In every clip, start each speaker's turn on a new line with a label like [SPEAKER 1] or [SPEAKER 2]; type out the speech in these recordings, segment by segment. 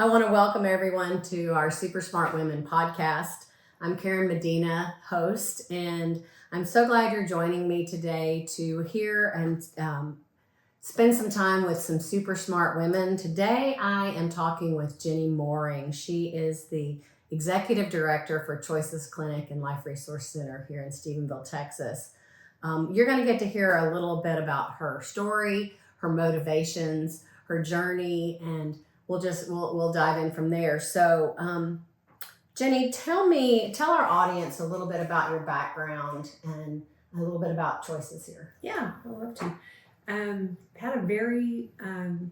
[SPEAKER 1] I want to welcome everyone to our Super Smart Women podcast. I'm Karen Medina, host, and I'm so glad you're joining me today to hear and spend some time with some super smart women. Today, I am talking with Ginny Moring. She is the Executive Director for Choices Clinic and Life Resource Center here in Stephenville, Texas. You're going to get to hear a little bit about her story, her motivations, her journey, and we'll dive in from there. So, Jenny, tell our audience a little bit about your background and a little bit about Choices here.
[SPEAKER 2] Yeah, I'd love to. Had a very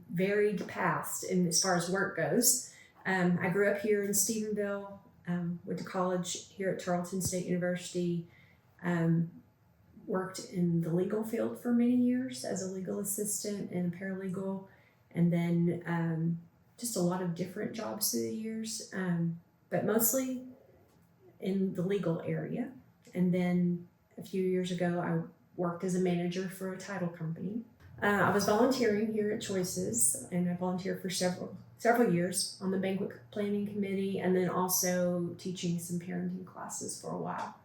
[SPEAKER 2] varied past in as far as work goes. I grew up here in Stephenville, went to college here at Tarleton State University, worked in the legal field for many years as a legal assistant and a paralegal, and then just a lot of different jobs through the years, but mostly in the legal area. And then a few years ago, I worked as a manager for a title company. I was volunteering here at Choices, and I volunteered for several years on the banquet planning committee, and then also teaching some parenting classes for a while.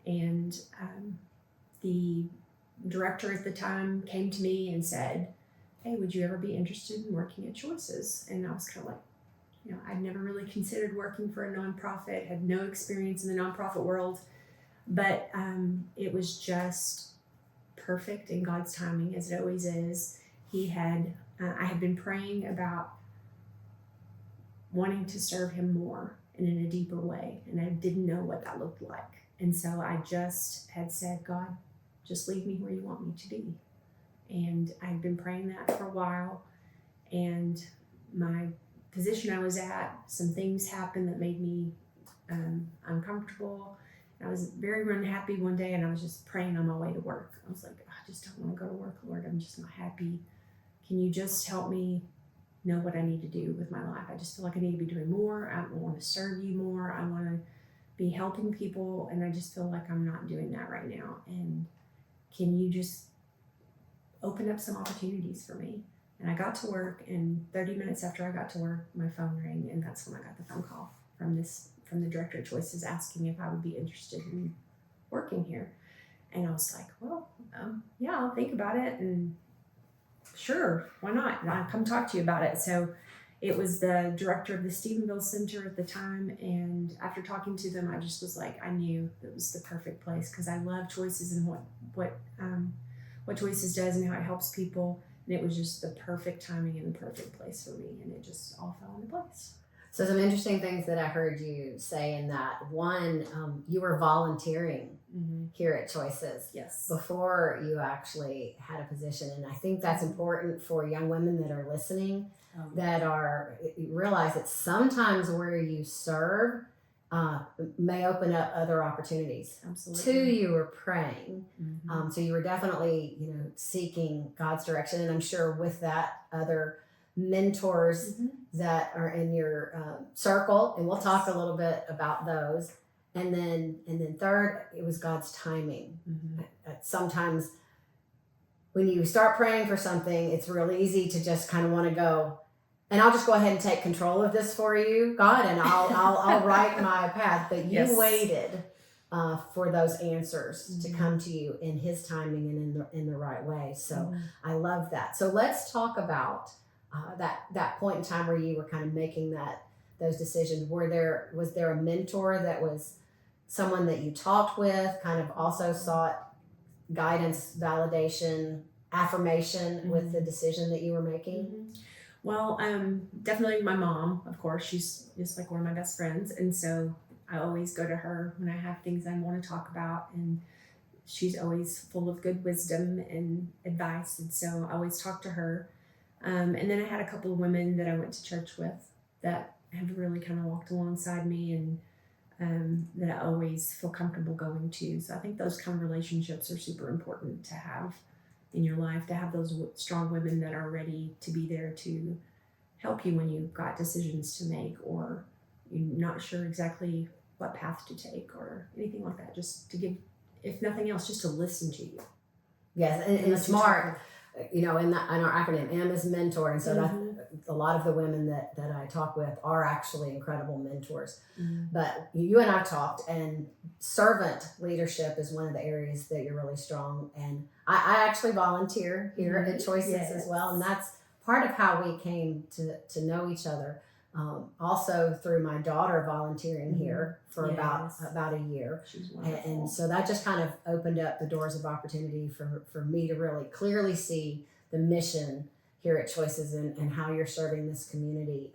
[SPEAKER 2] And the director at the time came to me and said, "Hey, would you ever be interested in working at Choices?" And I was kind of like, I'd never really considered working for a nonprofit, had no experience in the nonprofit world, but it was just perfect in God's timing, as it always is. I had been praying about wanting to serve Him more and in a deeper way, and I didn't know what that looked like. And so I just had said, "God, just lead me where you want me to be." And I'd been praying that for a while, and my position I was at, some things happened that made me uncomfortable. I was very unhappy one day, and I was just praying on my way to work. I was like, "I just don't want to go to work, Lord. I'm just not happy. Can you just help me know what I need to do with my life? I just feel like I need to be doing more. I want to serve you more. I want to be helping people, and I just feel like I'm not doing that right now. And can you just open up some opportunities for me?" And I got to work, and 30 minutes after I got to work, my phone rang, and that's when I got the phone call from the director of Choices asking if I would be interested in working here. And I was like, "Well, yeah, I'll think about it, and sure, why not? And I'll come talk to you about it." So it was the director of the Stephenville Center at the time, and after talking to them, I just was like, I knew it was the perfect place, because I love Choices and what Choices does and how it helps people. And it was just the perfect timing and the perfect place for me, and it just all fell into place.
[SPEAKER 1] So some interesting things that I heard you say in that. One, you were volunteering here at Choices.
[SPEAKER 2] Yes.
[SPEAKER 1] Before you actually had a position. And I think that's important for young women that are listening, that realize that sometimes where you serve may open up other opportunities.
[SPEAKER 2] Absolutely.
[SPEAKER 1] Two, you were praying. So you were definitely, seeking God's direction. And I'm sure with that, other mentors that are in your circle, and we'll talk a little bit about those. And then third, it was God's timing. Sometimes when you start praying for something, it's real easy to just kind of want to go, and I'll just go ahead and take control of this for you, God, and I'll write my path. But you waited for those answers to come to you in His timing and in the right way. So I love that. So let's talk about that point in time where you were kind of making those decisions. Was there a mentor that was someone that you talked with, kind of also sought guidance, validation, affirmation with the decision that you were making?
[SPEAKER 2] Well, definitely my mom, of course. She's just like one of my best friends, and so I always go to her when I have things I want to talk about, and she's always full of good wisdom and advice, and so I always talk to her. And then I had a couple of women that I went to church with that have really kind of walked alongside me, and that I always feel comfortable going to. So I think those kind of relationships are super important to have in your life, to have those strong women that are ready to be there to help you when you've got decisions to make, or you're not sure exactly what path to take or anything like that. Just to give, if nothing else, just to listen to you.
[SPEAKER 1] Yes, and SMART, in our acronym, M is mentor, and so a lot of the women that I talk with are actually incredible mentors.
[SPEAKER 2] Mm.
[SPEAKER 1] But you and I talked, and servant leadership is one of the areas that you're really strong. And I actually volunteer here at Choices as well, and that's part of how we came to know each other. Also through my daughter volunteering here for about a year.
[SPEAKER 2] She's wonderful.
[SPEAKER 1] And so that just kind of opened up the doors of opportunity for me to really clearly see the mission here at Choices and how you're serving this community.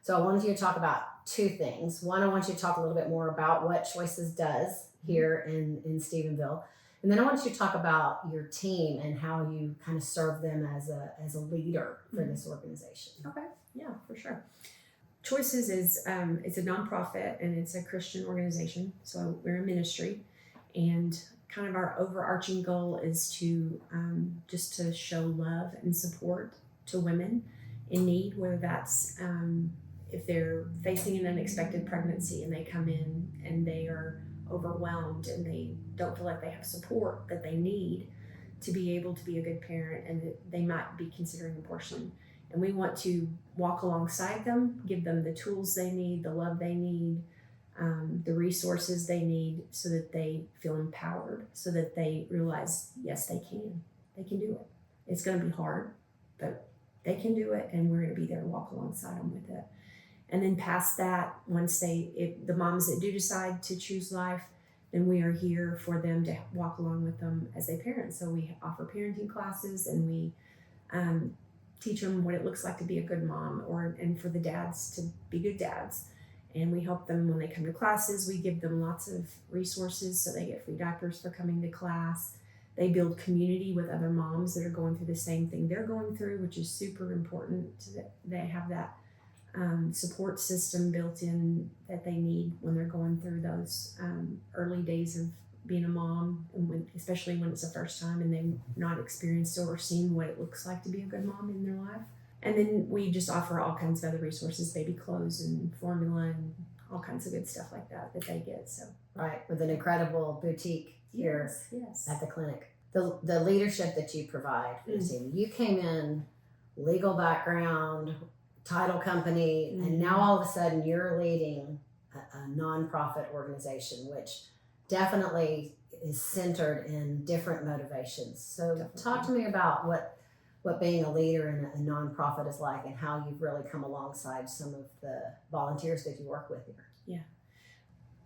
[SPEAKER 1] So I wanted you to talk about two things. One, I want you to talk a little bit more about what Choices does here in Stephenville. And then I want you to talk about your team and how you kind of serve them as a leader for this organization.
[SPEAKER 2] Okay, yeah, for sure. Choices is it's a nonprofit and it's a Christian organization. So we're a ministry, and kind of our overarching goal is to just to show love and support to women in need, whether that's if they're facing an unexpected pregnancy and they come in and they are overwhelmed and they don't feel like they have support that they need to be able to be a good parent, and that they might be considering abortion. And we want to walk alongside them, give them the tools they need, the love they need, the resources they need, so that they feel empowered, so that they realize, yes, they can do it. It's going to be hard, but they can do it, and we're going to be there to walk alongside them with it. And then past that, once the moms that do decide to choose life, then we are here for them to walk along with them as they parent. So we offer parenting classes, and we teach them what it looks like to be a good mom, and for the dads to be good dads. And we help them when they come to classes. We give them lots of resources, so they get free diapers for coming to class. They build community with other moms that are going through the same thing they're going through, which is super important. They have that support system built in that they need when they're going through those early days of being a mom, and especially when it's the first time and they've not experienced or seen what it looks like to be a good mom in their life. And then we just offer all kinds of other resources, baby clothes and formula and all kinds of good stuff like that they get. So
[SPEAKER 1] right, with an incredible boutique here
[SPEAKER 2] yes.
[SPEAKER 1] at the clinic. The leadership that you provide for the team. You came in, legal background, title company, and now all of a sudden you're leading a nonprofit organization, which definitely is centered in different motivations. So talk to me about what being a leader in a nonprofit is like, and how you've really come alongside some of the volunteers that you work with here.
[SPEAKER 2] Yeah.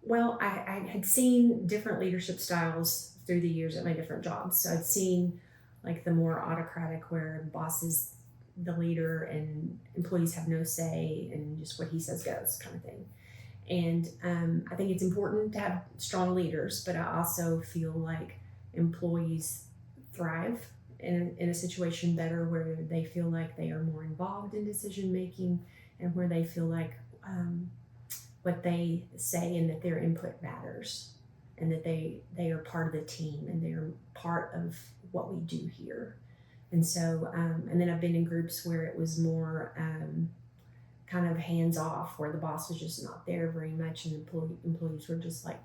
[SPEAKER 2] Well, I had seen different leadership styles through the years at my different jobs. So I'd seen like the more autocratic, where the boss is the leader and employees have no say and just what he says goes kind of thing. And I think it's important to have strong leaders, but I also feel like employees thrive in a situation better where they feel like they are more involved in decision making, and where they feel like what they say and that their input matters, and that they are part of the team and they're part of what we do here. And so, and then I've been in groups where it was more kind of hands off, where the boss was just not there very much, and employees were just like,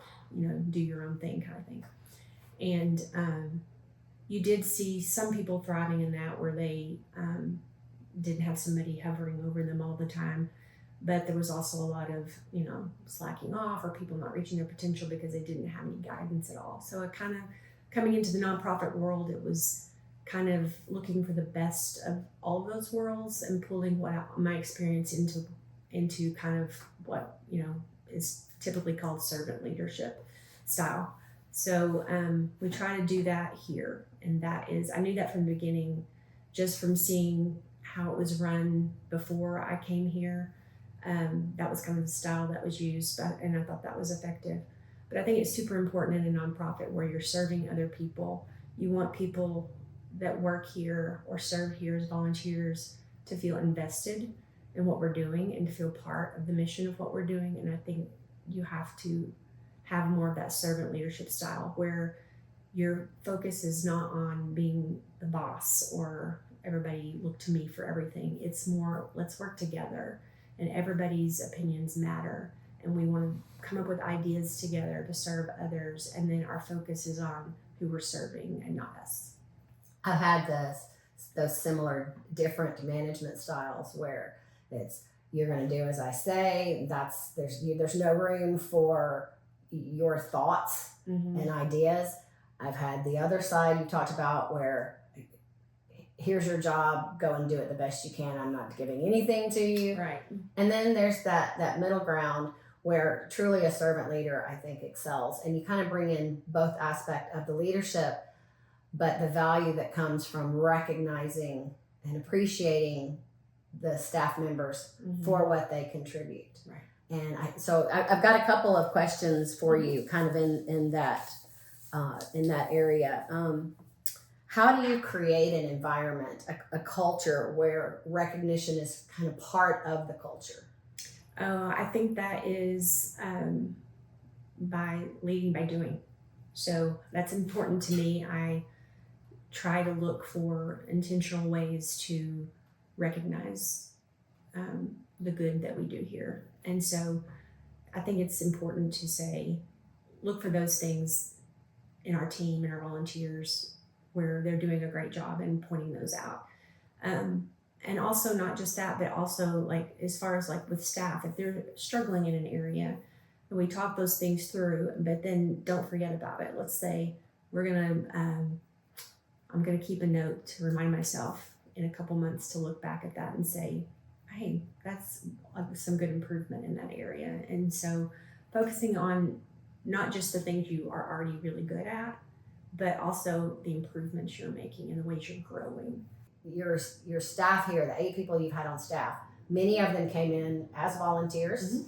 [SPEAKER 2] do your own thing kind of thing. And you did see some people thriving in that, where they didn't have somebody hovering over them all the time. But there was also a lot of, slacking off, or people not reaching their potential because they didn't have any guidance at all. So it kind of, coming into the nonprofit world, it was kind of looking for the best of all of those worlds and pulling my experience into kind of what, is typically called servant leadership style. So we try to do that here. And that is, I knew that from the beginning, just from seeing how it was run before I came here. That was kind of the style that was used, and I thought that was effective. But I think it's super important in a nonprofit where you're serving other people. You want people that work here or serve here as volunteers to feel invested in what we're doing and to feel part of the mission of what we're doing. And I think you have to have more of that servant leadership style, where your focus is not on being the boss or everybody look to me for everything. It's more, let's work together, and everybody's opinions matter, and we want to come up with ideas together to serve others, and then our focus is on who we're serving and not us.
[SPEAKER 1] I've had the those similar different management styles where it's you're going to do as I say. There's no room for your thoughts and ideas. I've had the other side you talked about where here's your job, go and do it the best you can. I'm not giving anything to you.
[SPEAKER 2] Right.
[SPEAKER 1] And then there's that middle ground where truly a servant leader, I think, excels. And you kind of bring in both aspect of the leadership, but the value that comes from recognizing and appreciating the staff members for what they contribute.
[SPEAKER 2] Right.
[SPEAKER 1] And I've got a couple of questions for you kind of in that area. How do you create an environment, a culture where recognition is kind of part of the culture?
[SPEAKER 2] I think that is by leading by doing. So that's important to me. I try to look for intentional ways to recognize the good that we do here. And so I think it's important to say, look for those things in our team and our volunteers where they're doing a great job and pointing those out. And also not just that, but also like as far as like with staff, if they're struggling in an area, and we talk those things through, but then don't forget about it. Let's say I'm gonna keep a note to remind myself in a couple months to look back at that and say, hey, that's some good improvement in that area. And so focusing on not just the things you are already really good at, but also the improvements you're making and the ways you're growing.
[SPEAKER 1] Your staff here, the 8 people you've had on staff, many of them came in as volunteers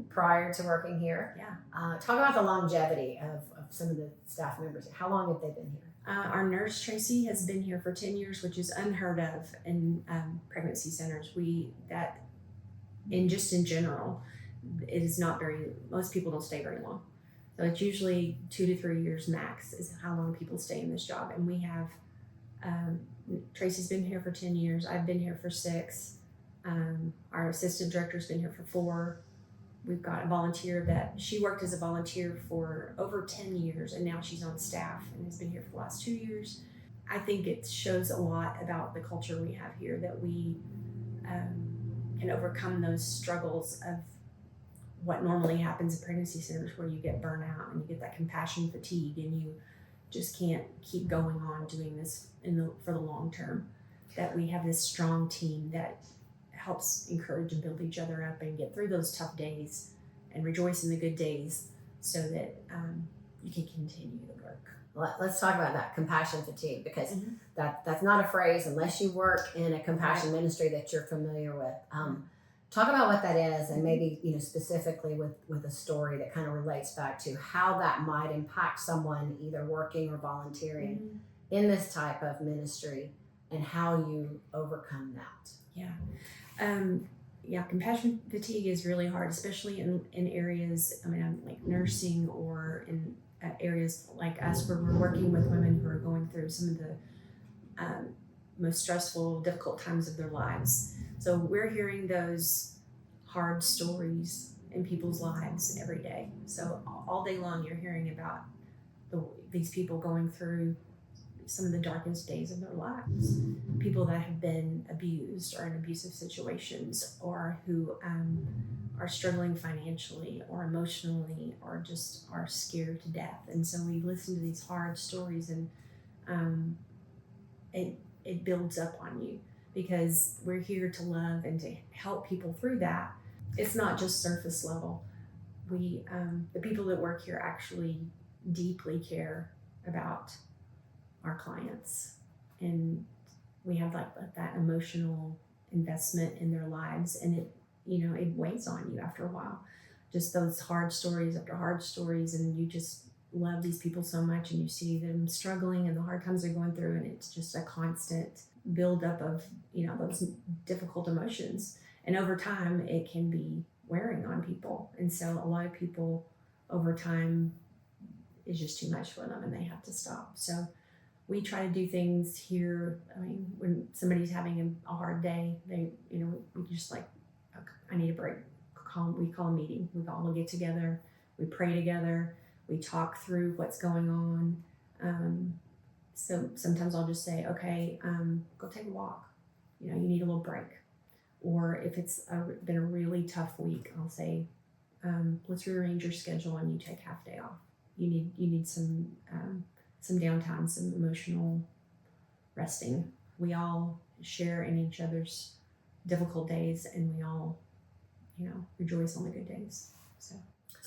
[SPEAKER 1] prior to working here.
[SPEAKER 2] Yeah.
[SPEAKER 1] Talk about the longevity of some of the staff members. How long have they been here?
[SPEAKER 2] Our nurse, Tracy, has been here for 10 years, which is unheard of in pregnancy centers. In general, it is not most people don't stay very long. So it's usually 2 to 3 years max is how long people stay in this job. And we have, Tracy's been here for 10 years. I've been here for 6. Our assistant director's been here for 4. We've got a volunteer that she worked as a volunteer for over 10 years and now she's on staff and has been here for the last 2 years. I think it shows a lot about the culture we have here that we can overcome those struggles of what normally happens in pregnancy centers where you get burnout and you get that compassion fatigue and you just can't keep going on doing this for the long term. That we have this strong team that helps encourage and build each other up and get through those tough days and rejoice in the good days so that you can continue the work.
[SPEAKER 1] Let's talk about that compassion fatigue because that's not a phrase unless you work in a compassion ministry that you're familiar with. Talk about what that is and maybe specifically with a story that kind of relates back to how that might impact someone either working or volunteering in this type of ministry and how you overcome that.
[SPEAKER 2] Compassion fatigue is really hard, especially in areas, like nursing or in areas like us where we're working with women who are going through some of the most stressful, difficult times of their lives. So we're hearing those hard stories in people's lives every day. So all day long you're hearing about these people going through some of the darkest days of their lives. People that have been abused or in abusive situations or who are struggling financially or emotionally or just are scared to death. And so we listen to these hard stories and it builds up on you because we're here to love and to help people through that. It's not just surface level. We, the people that work here actually deeply care about our clients and we have like that emotional investment in their lives and it weighs on you after a while. Just those hard stories after hard stories and you just love these people so much and you see them struggling and the hard times they're going through and it's just a constant buildup of those difficult emotions and over time it can be wearing on people and so a lot of people over time is just too much for them and they have to stop. So we try to do things here. When somebody's having a hard day, we just like, I need a break. We call a meeting. We all get together. We pray together. We talk through what's going on. So sometimes I'll just say, okay, go take a walk. You know, you need a little break. Or if it's been a really tough week, I'll say, let's rearrange your schedule and you take half day off. You need some downtime, some emotional resting. We all share in each other's difficult days, and we all, you know, rejoice on the good days.
[SPEAKER 1] So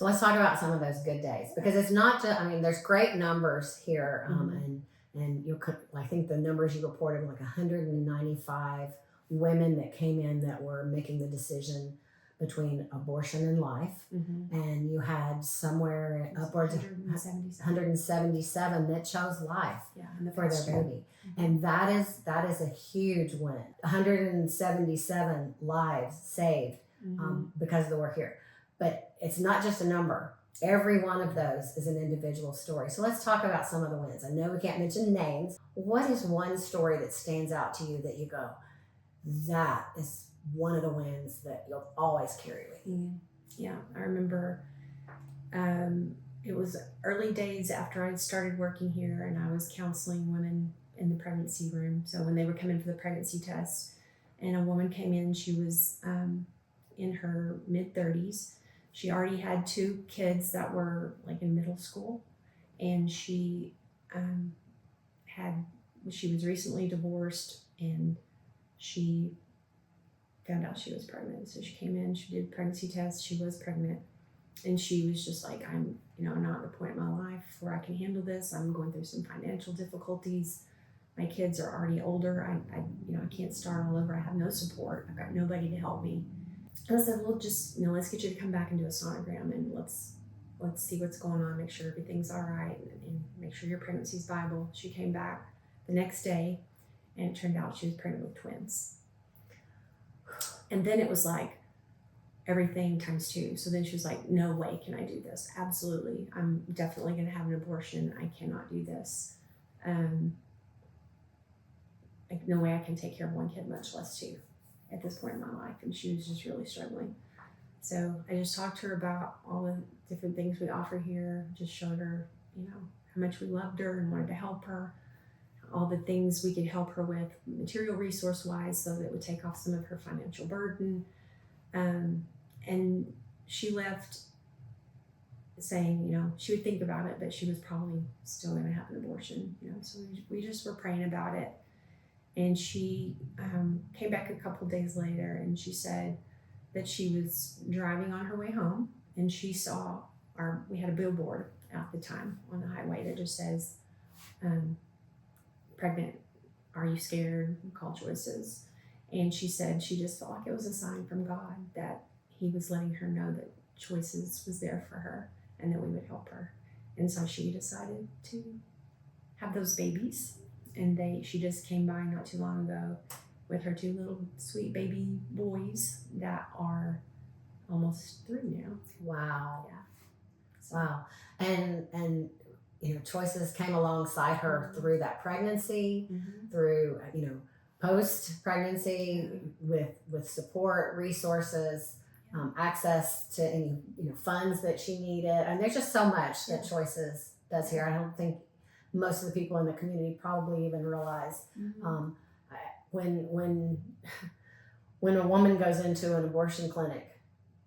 [SPEAKER 1] let's talk about some of those good days, because it's not just, I mean, there's great numbers here. And I think the numbers you reported were like 195 women that came in that were making the decision between abortion and life. And you had somewhere upwards of 177 that chose life for their baby. And that is a huge win. 177 lives saved because of the work here. But it's not just a number. Every one of those is an individual story. So let's talk about some of the wins. I know we can't mention names. What is one story that stands out to you that you go, that is one of the wins that you'll always carry with you?
[SPEAKER 2] Yeah, I remember it was early days after I'd started working here, and I was counseling women in the pregnancy room. So when they were coming for the pregnancy test, and a woman came in, she was in her mid-30s. She already had 2 kids that were like in middle school, and she was recently divorced, and she found out she was pregnant. So she came in, she did pregnancy tests, she was pregnant, and she was just like, I'm not at the point in my life where I can handle this. I'm going through some financial difficulties. My kids are already older. I can't start all over. I have no support. I've got nobody to help me. And I said, well, just, let's get you to come back and do a sonogram, and let's see what's going on, make sure everything's all right, and make sure your pregnancy's viable. She came back the next day, and it turned out she was pregnant with twins. And then it was like everything times 2. So then she was like, no way can I do this. Absolutely. I'm definitely going to have an abortion. I cannot do this. Like, no way I can take care of 1 kid, much less 2 at this point in my life. And she was just really struggling. So I just talked to her about all the different things we offer here, just showed her, how much we loved her and wanted to help her, all the things we could help her with material resource wise, so that it would take off some of her financial burden. And she left saying, she would think about it, but she was probably still going to have an abortion, so we just were praying about it. And she came back a couple days later, and she said that she was driving on her way home, and she saw we had a billboard at the time on the highway that just says, pregnant, are you scared? Call Choices. And she said she just felt like it was a sign from God that he was letting her know that Choices was there for her and that we would help her. And so she decided to have those babies. And she just came by not too long ago with her 2 little sweet baby boys that are almost 3 now.
[SPEAKER 1] Wow.
[SPEAKER 2] Yeah.
[SPEAKER 1] So. Wow. And Choices came alongside her through that pregnancy, through post-pregnancy, with support, resources, access to any funds that she needed. And there's just so much that Choices does here. I don't think most of the people in the community probably even realize when a woman goes into an abortion clinic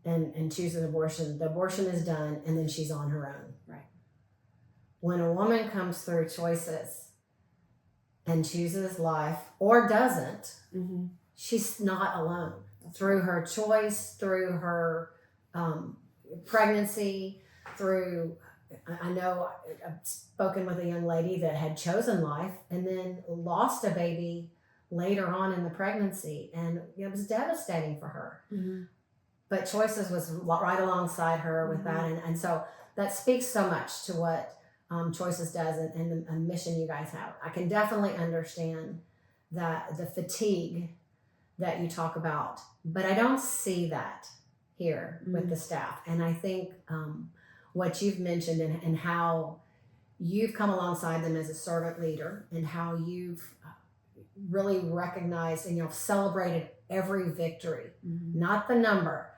[SPEAKER 1] and chooses abortion, the abortion is done, and then she's on her own.
[SPEAKER 2] Right.
[SPEAKER 1] When a woman comes through Choices and chooses life or doesn't, she's not alone. Through her choice, through her pregnancy, through, I know I've spoken with a young lady that had chosen life and then lost a baby later on in the pregnancy, and it was devastating for her. But Choices was right alongside her with that, and so that speaks so much to what Choices does and the mission you guys have. I can definitely understand that the fatigue that you talk about, but I don't see that here with the staff. And I think what you've mentioned and how you've come alongside them as a servant leader, and how you've really recognized and celebrated every victory, not the number,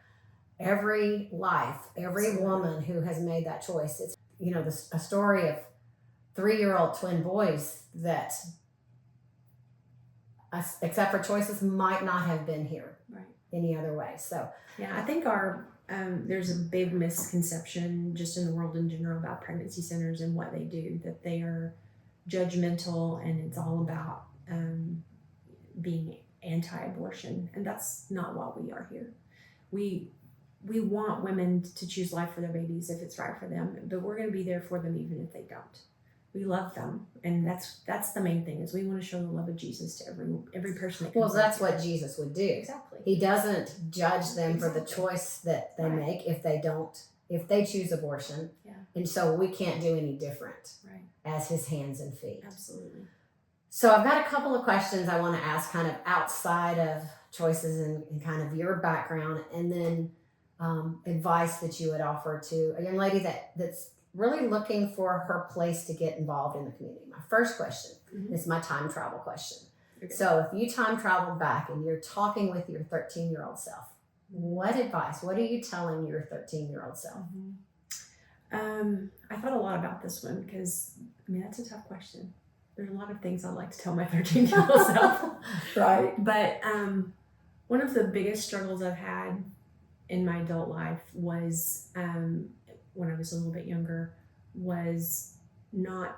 [SPEAKER 1] every life, every woman who has made that choice. It's a story of 3-year-old twin boys that, except for choices, might not have been here
[SPEAKER 2] Right.
[SPEAKER 1] any other way. So
[SPEAKER 2] Yeah, I think there's a big misconception just in the world in general about pregnancy centers and what they do, that they are judgmental and it's all about being anti-abortion, and that's not why we are here. We want women to choose life for their babies if it's right for them, but we're going to be there for them even if they don't. We love them, and that's the main thing, is we want to show the love of Jesus to every person that comes.
[SPEAKER 1] well, that's what Jesus would do.
[SPEAKER 2] Exactly.
[SPEAKER 1] He doesn't judge them for the choice that they make if they choose abortion.
[SPEAKER 2] Yeah.
[SPEAKER 1] And so we can't do any different
[SPEAKER 2] Right.
[SPEAKER 1] as his hands and feet.
[SPEAKER 2] Absolutely.
[SPEAKER 1] So I've got a couple of questions I want to ask kind of outside of choices and kind of your background, and then advice that you would offer to a young lady that's really looking for her place to get involved in the community. My first question is my time travel question. Okay. So if you time traveled back and you're talking with your 13-year-old self, what advice, what are you telling your 13-year-old self?
[SPEAKER 2] I thought a lot about this one because, that's a tough question. There's a lot of things I'd like to tell my 13-year-old self. Right. But one of the biggest struggles I've had in my adult life was, when I was a little bit younger, was not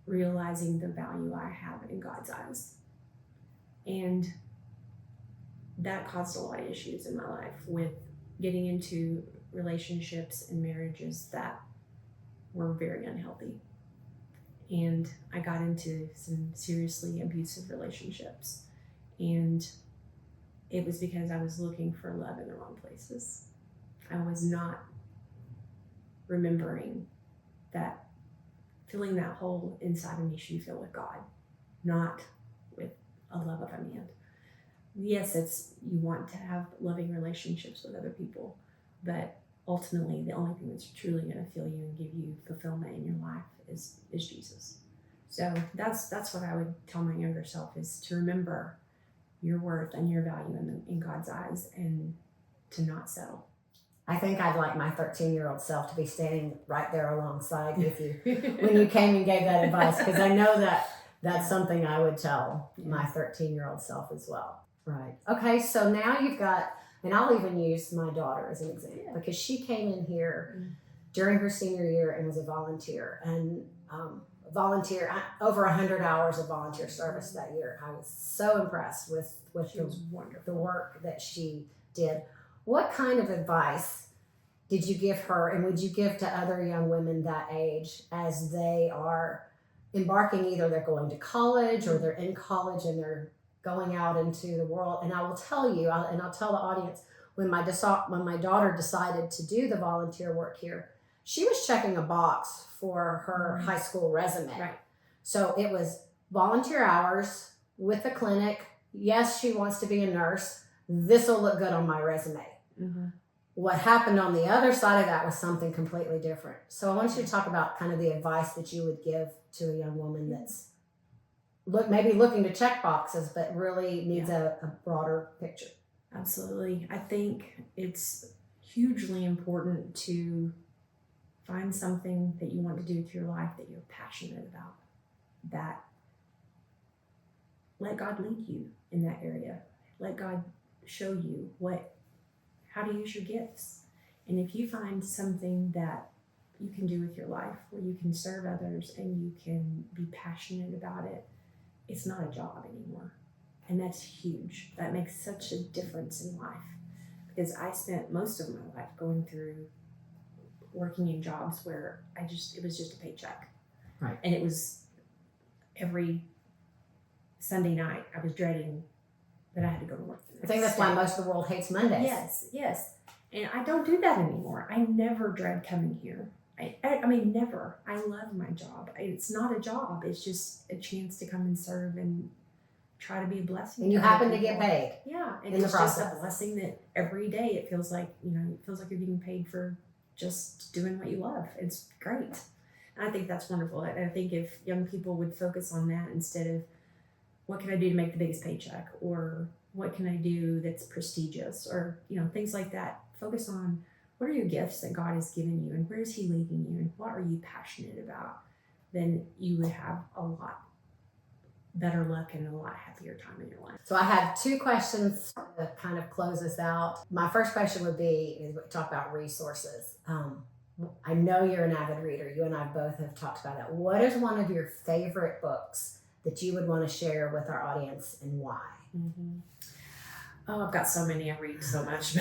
[SPEAKER 2] realizing the value I have in God's eyes. And that caused a lot of issues in my life with getting into relationships and marriages that were very unhealthy. And I got into some seriously abusive relationships. And it was because I was looking for love in the wrong places. I was not remembering that filling that hole inside of me should be filled with God, not with a love of a man. Yes, you want to have loving relationships with other people, but ultimately the only thing that's truly going to fill you and give you fulfillment in your life is Jesus. So that's what I would tell my younger self, is to remember your worth and your value in God's eyes, and to not settle.
[SPEAKER 1] I think I'd like my 13-year-old self to be standing right there alongside with you when you came and gave that advice, because I know that's something I would tell my 13-year-old self as well. Right. Okay, so now you've got, and I'll even use my daughter as an example, because she came in here during her senior year and was a volunteer, and over 100 hours of volunteer service that year. I was so impressed with the work that she did. What kind of advice did you give her, and would you give to other young women that age as they are embarking, either they're going to college or they're in college and they're going out into the world? And I will tell you, and I'll tell the audience, when my daughter decided to do the volunteer work here, she was checking a box for her high school resume. Right. So it was volunteer hours with the clinic. Yes, she wants to be a nurse. This will look good on my resume. Mm-hmm. What happened on the other side of that was something completely different. So I want you to talk about kind of the advice that you would give to a young woman that's maybe looking to check boxes, but really needs a broader picture.
[SPEAKER 2] Absolutely. I think it's hugely important to find something that you want to do with your life that you're passionate about. That let God lead you in that area. Let God show you how to use your gifts. And if you find something that you can do with your life where you can serve others and you can be passionate about it, it's not a job anymore. And that's huge. That makes such a difference in life, because I spent most of my life going through working in jobs where it was just a paycheck. Right. And it was every Sunday night I was dreading that I had to go to work.
[SPEAKER 1] I think that's why most of the world hates Mondays.
[SPEAKER 2] Yes. And I don't do that anymore. I never dread coming here. I mean, never. I love my job. It's not a job. It's just a chance to come and serve and try to be a blessing.
[SPEAKER 1] And you happen to get paid.
[SPEAKER 2] Yeah. And it's just a blessing that every day it feels like, you're getting paid for just doing what you love. It's great. And I think that's wonderful. I think if young people would focus on that instead of what can I do to make the biggest paycheck, or what can I do that's prestigious, or, things like that. Focus on what are your gifts that God has given you, and where is He leading you, and what are you passionate about? then you would have a lot better luck and a lot happier time in your life.
[SPEAKER 1] So I have 2 questions to kind of close us out. My first question would be, is we talk about resources. I know you're an avid reader. You and I both have talked about that. What is one of your favorite books that you would want to share with our audience, and why?
[SPEAKER 2] Mm-hmm. Oh, I've got so many. I read so much,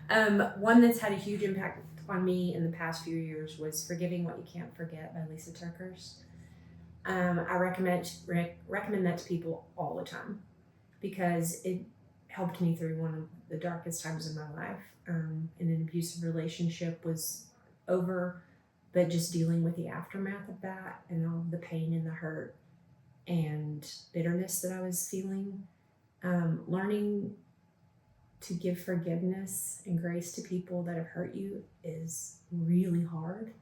[SPEAKER 2] but one that's had a huge impact on me in the past few years was Forgiving What You Can't Forget by Lisa TerKeurst. I recommend that to people all the time because it helped me through one of the darkest times of my life. And an abusive relationship was over, but just dealing with the aftermath of that and all the pain and the hurt and bitterness that I was feeling, learning to give forgiveness and grace to people that have hurt you is really hard,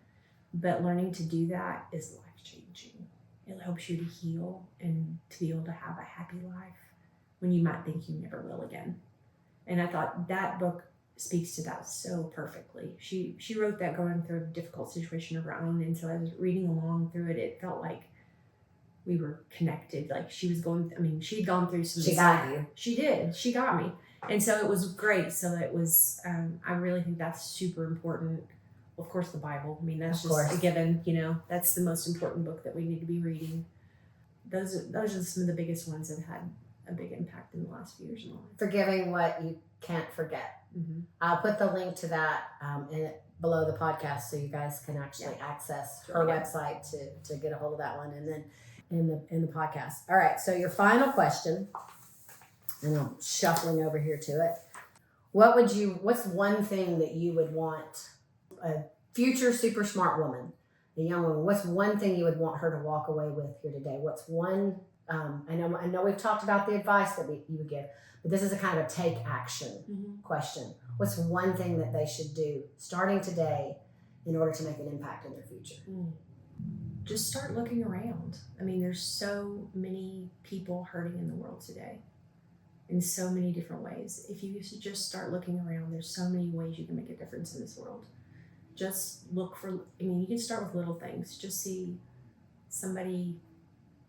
[SPEAKER 2] but learning to do that is life-changing. It helps you to heal and to be able to have a happy life when you might think you never will again. And I thought that book speaks to that so perfectly. She wrote that going through a difficult situation of her own, and so as I was reading along through it, it felt like we were connected. Like she was going, she had gone through some.
[SPEAKER 1] She got you.
[SPEAKER 2] She did. She got me. And so it was great. So it was, I really think that's super important. Of course, the Bible. That's just a given, that's the most important book that we need to be reading. Those are some of the biggest ones that had a big impact in the last few years in my life.
[SPEAKER 1] Forgiving What You Can't Forget.
[SPEAKER 2] Mm-hmm.
[SPEAKER 1] I'll put the link to that below the podcast so you guys can actually access her website to get a hold of that one, and then in the podcast. All right, so your final question, and I'm shuffling over here to it. What's one thing that you would want a future super smart woman, a young woman, what's one thing you would want her to walk away with here today? What's one, I know we've talked about the advice that you would give, but this is a kind of take action question. What's one thing that they should do starting today in order to make an impact in their future?
[SPEAKER 2] Just start looking around. There's so many people hurting in the world today in so many different ways. If you just start looking around, there's so many ways you can make a difference in this world. Just look for, you can start with little things. Just see somebody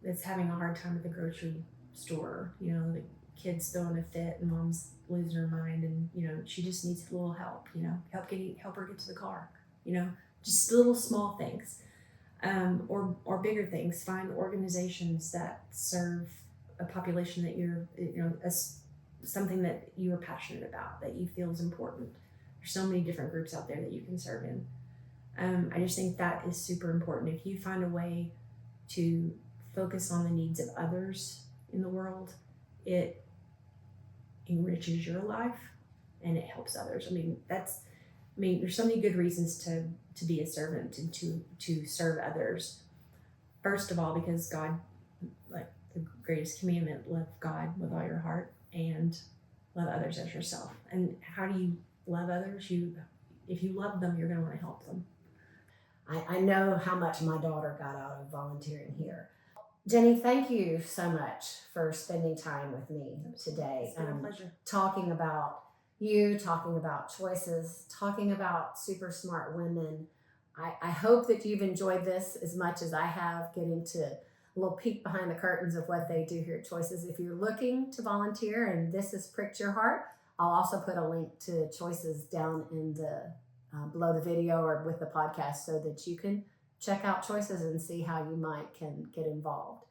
[SPEAKER 2] that's having a hard time at the grocery store, the kid's throwing a fit and mom's losing her mind, and she just needs a little help, help her get to the car, just little small things. Or bigger things. Find organizations that serve a population that you're, something that you are passionate about, that you feel is important. There's so many different groups out there that you can serve in. I just think that is super important. If you find a way to focus on the needs of others in the world, it enriches your life and it helps others. There's so many good reasons to be a servant and to serve others. First of all, because God, like the greatest commandment, love God with all your heart and love others as yourself. And how do you love others? If you love them, you're going to want to help them.
[SPEAKER 1] I know how much my daughter got out of volunteering here. Jenny, thank you so much for spending time with me today.
[SPEAKER 2] It's been a pleasure.
[SPEAKER 1] Talking about you, talking about choices, talking about super smart women. I hope that you've enjoyed this as much as I have, getting to a little peek behind the curtains of what they do here at Choices. If you're looking to volunteer and this has pricked your heart, I'll also put a link to Choices down in the below the video or with the podcast so that you can check out Choices and see how you can get involved.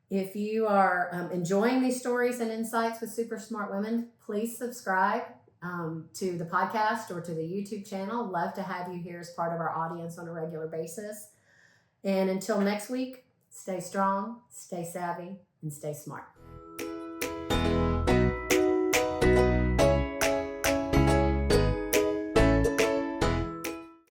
[SPEAKER 1] If you are enjoying these stories and insights with super smart women, please subscribe to the podcast or to the YouTube channel. Love to have you here as part of our audience on a regular basis. And until next week, stay strong, stay savvy, and stay smart.